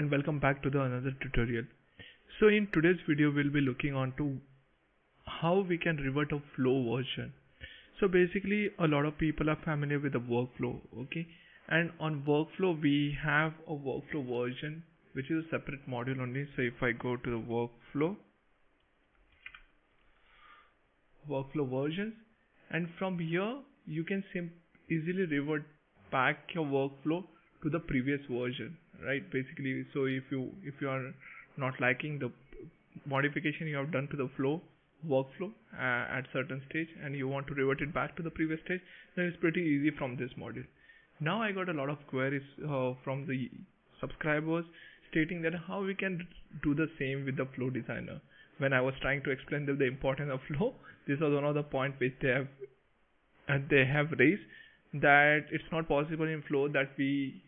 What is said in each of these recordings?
and welcome back to the another tutorial. So in today's video we'll be looking on to how we can revert a flow version. So basically a lot of people are familiar with the workflow, okay, and on workflow we have a workflow version which is a separate module only. So if I go to the workflow versions, and from here you can easily revert back your workflow to the previous version, right? Basically, so if you are not liking the modification you have done to the workflow at certain stage and you want to revert it back to the previous stage, then it's pretty easy from this module. Now I got a lot of queries from the subscribers stating that how we can do the same with the flow designer. When I was trying to explain them the importance of flow, this was one of the points which they have raised, that it's not possible in flow that we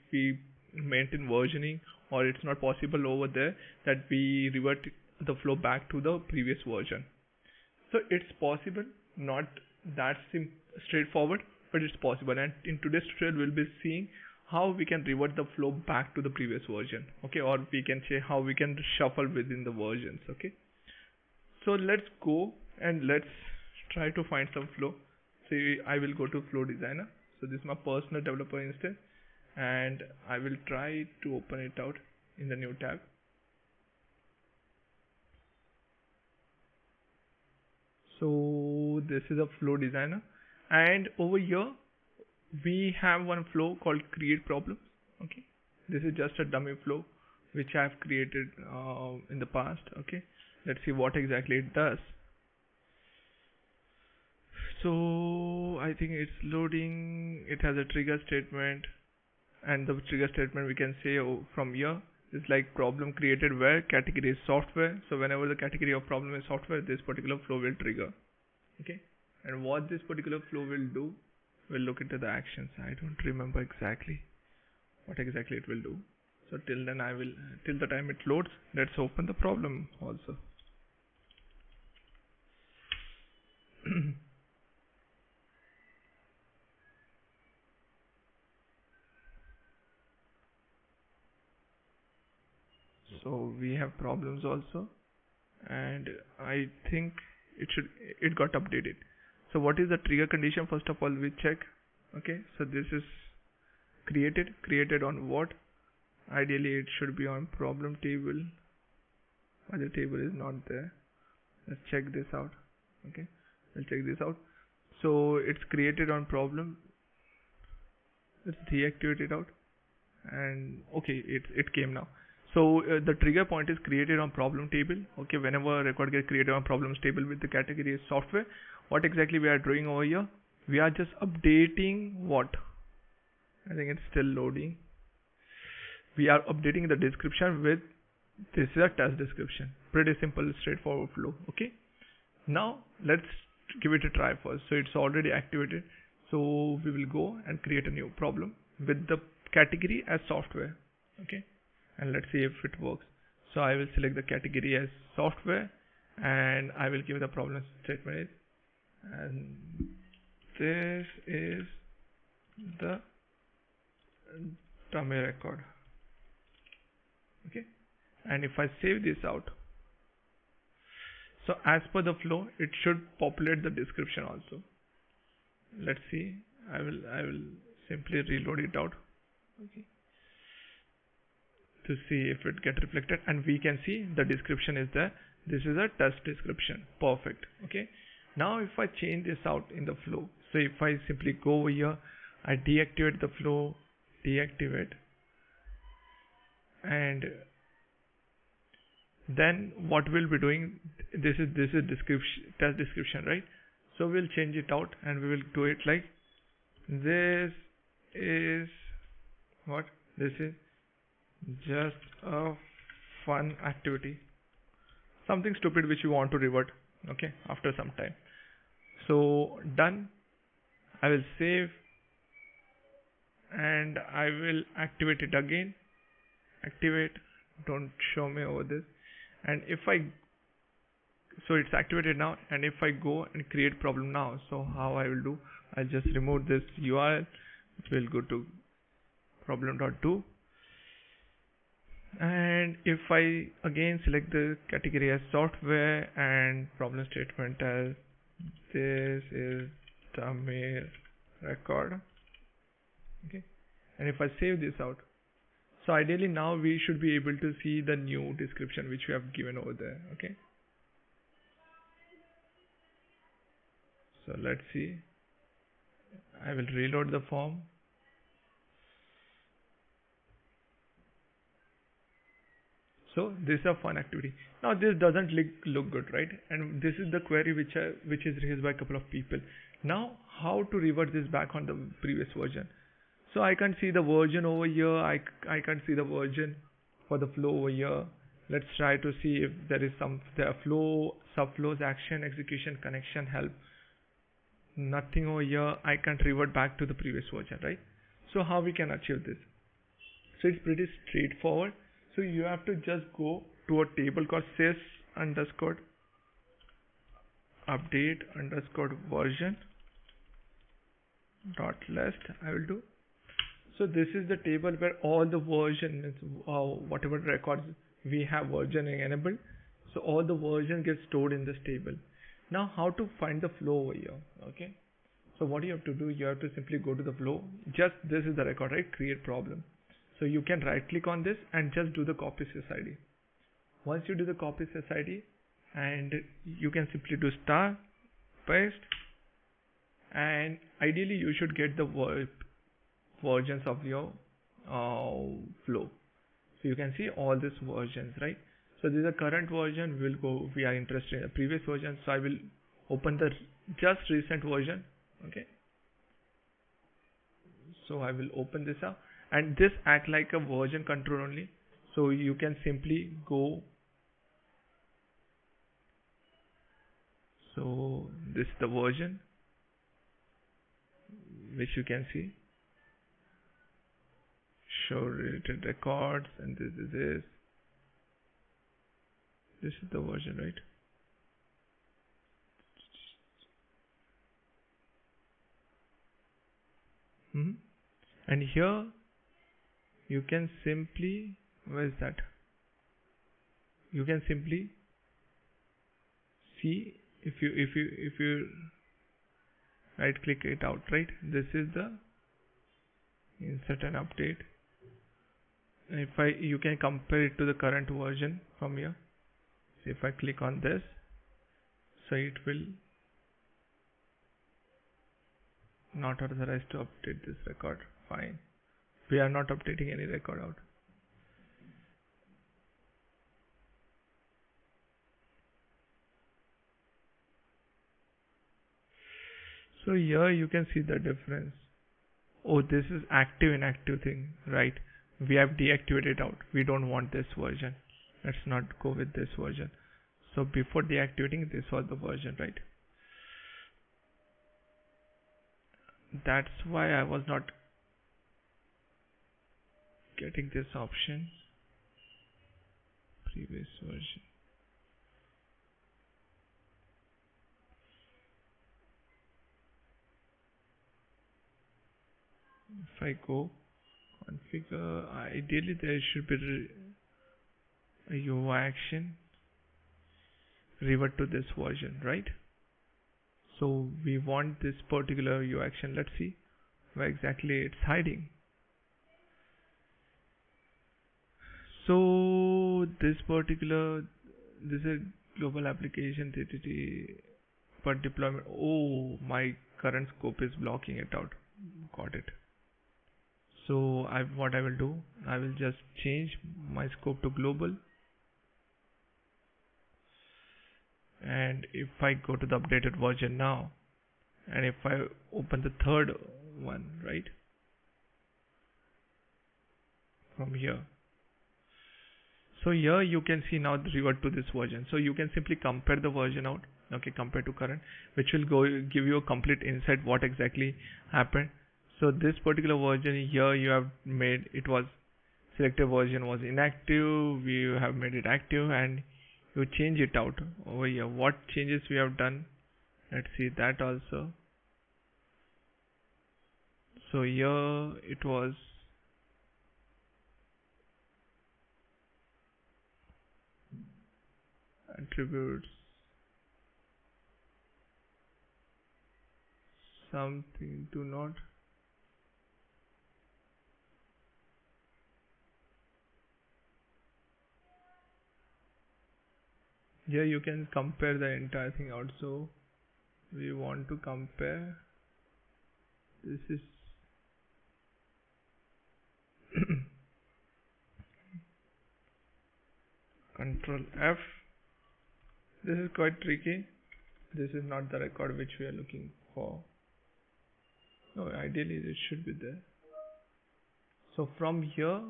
maintain versioning, or it's not possible over there that we revert the flow back to the previous version. So it's possible, not that straightforward, but it's possible. And in today's tutorial we'll be seeing how we can revert the flow back to the previous version, okay, or we can say how we can shuffle within the versions, okay. So let's go and let's try to find some flow. So I will go to flow designer. So this is my personal developer instance, and I will try to open it out in the new tab. So this is a flow designer, and over here we have one flow called create problems, okay. This is just a dummy flow which I have created in the past, okay. Let's see what exactly it does. So I think it's loading. It has a trigger statement, and the trigger statement we can say from here is like problem created where category is software. So whenever the category of problem is software, this particular flow will trigger, okay. And what this particular flow will do, we'll look into the actions. I don't remember exactly what exactly it will do. So till then till the time it loads, let's open the problem also. So we have problems also, and I think it got updated. So what is the trigger condition? First of all we check, okay. So this is created on what? Ideally it should be on problem table, but the table is not there. Let's check this out, okay. We'll check this out. So it's created on problem. Let's deactivate it out, and okay, it came now. So the trigger point is created on problem table, okay. Whenever a record gets created on problems table with the category is software, what exactly we are doing over here? We are just updating what? I think it's still loading. We are updating the description with this is a test description. Pretty simple, straightforward flow, okay. Now let's give it a try first. So it's already activated. So we will go and create a new problem with the category as software, okay. And let's see if it works. So I will select the category as software, and I will give the problem statement, and this is the dummy record, okay. And if I save this out, so as per the flow it should populate the description also. Let's see. I will simply reload it out, okay, to see if it get reflected, and we can see the description is there. This is a test description. Perfect, okay. Now if I change this out in the flow, so if I simply go over here, I deactivate the flow, deactivate, and then what we'll be doing, this is description, test description, right? So we'll change it out and we will do it like this is what? This is just a fun activity, something stupid which you want to revert, okay, after some time. So done. I will save and I will activate it again. Activate, don't show me over this. And if so it's activated now, and if I go and create problem now, so how I will do, I'll just remove this URL. It will go to problem.do, And if I again select the category as software and problem statement as this is the mail record, okay, and if I save this out, so ideally now we should be able to see the new description which we have given over there. Okay, so let's see. I will reload the form. So this is a fun activity. Now this doesn't look good, right? And this is the query which is raised by a couple of people. Now how to revert this back on the previous version? So I can't see the version over here. I can't see the version for the flow over here. Let's try to see if there is the flow, subflows, action, execution, connection, help. Nothing over here. I can't revert back to the previous version, right? So how we can achieve this? So it's pretty straightforward. So you have to just go to a table called sys underscore update underscore version dot list. I will do. So this is the table where all the version, whatever records we have versioning enabled. So all the version gets stored in this table. Now how to find the flow over here? Okay. So what you have to do, you have to simply go to the flow. Just this is the record, right? Create problem. So you can right click on this and just do the copy SysID. Once you do the copy SysID, and you can simply do star, paste, and ideally you should get the versions of your flow. So you can see all these versions, right? So this is the current version. We are interested in the previous version. So I will open the just recent version. Okay. So I will open this up. And this act like a version control only. So you can simply go. So this is the version which you can see. Show related records, and this is this. This is the version, right? And here you can simply, where is that? You can simply see if you right click it out, right? This is the insert and update. And you can compare it to the current version from here. So if I click on this, so it will not authorized to update this record. Fine. We are not updating any record out. So here you can see the difference. Oh, this is active inactive thing, right? We have deactivated out. We don't want this version. Let's not go with this version. So before deactivating, this was the version, right? That's why I was not getting this option. Previous version. If I go configure, ideally there should be a UI action, revert to this version, right? So we want this particular UI action. Let's see where exactly it's hiding. So this is a global application TTT, but deployment. Oh, my current scope is blocking it out. Got it. So what I will do, I will just change my scope to global. And if I go to the updated version now, and if I open the third one, right, from here, so here you can see now the revert to this version. So you can simply compare the version out, okay, compare to current, which will give you a complete insight what exactly happened. So this particular version here, you have made it was selected version was inactive. We have made it active, and you change it out over here. What changes we have done? Let's see that also. So here it was attributes something, do not. Here you can compare the entire thing also. We want to compare. This is Control F. This is quite tricky. This is not the record which we are looking for. No, ideally it should be there. So from here,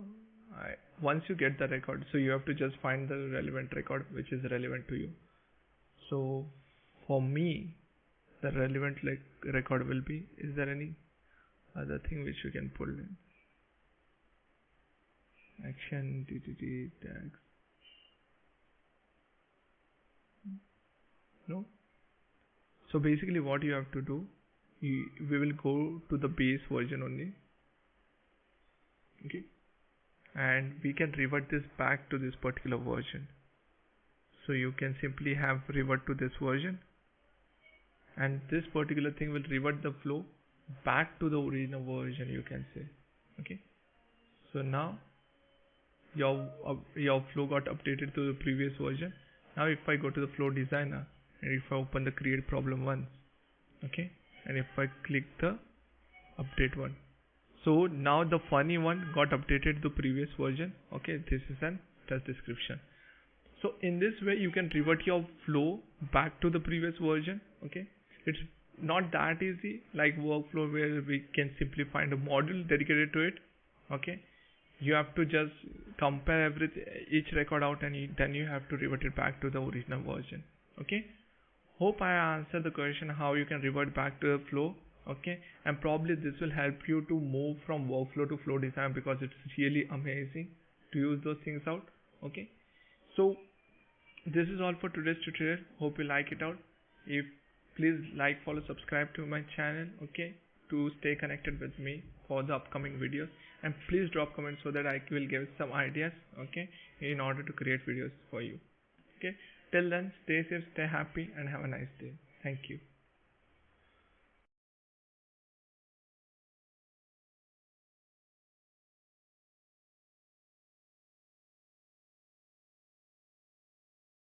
once you get the record, so you have to just find the relevant record which is relevant to you. So for me, the relevant record will be, is there any other thing which we can pull in? Action, DTT, tags. No. So basically what you have to do, we will go to the base version only. Okay. And we can revert this back to this particular version. So you can simply have revert to this version, and this particular thing will revert the flow back to the original version, you can say. Okay. So now your flow got updated to the previous version. Now if I go to the flow designer and if I open the create problem once, okay, and if I click the update one, so now the funny one got updated to previous version. Okay, this is an test description. So in this way you can revert your flow back to the previous version. Okay, it's not that easy like workflow where we can simply find a module dedicated to it. Okay, you have to just compare everything, each record out, and then you have to revert it back to the original version. Okay, hope I answered the question how you can revert back to the flow. Okay, and probably this will help you to move from workflow to flow design, because it's really amazing to use those things out. Okay, so this is all for today's tutorial. Hope you like it out. If please like, follow, subscribe to my channel, okay, to stay connected with me for the upcoming videos, and please drop comments so that I will give some ideas, okay, in order to create videos for you. Okay, till then, stay safe, stay happy, and have a nice day. Thank you.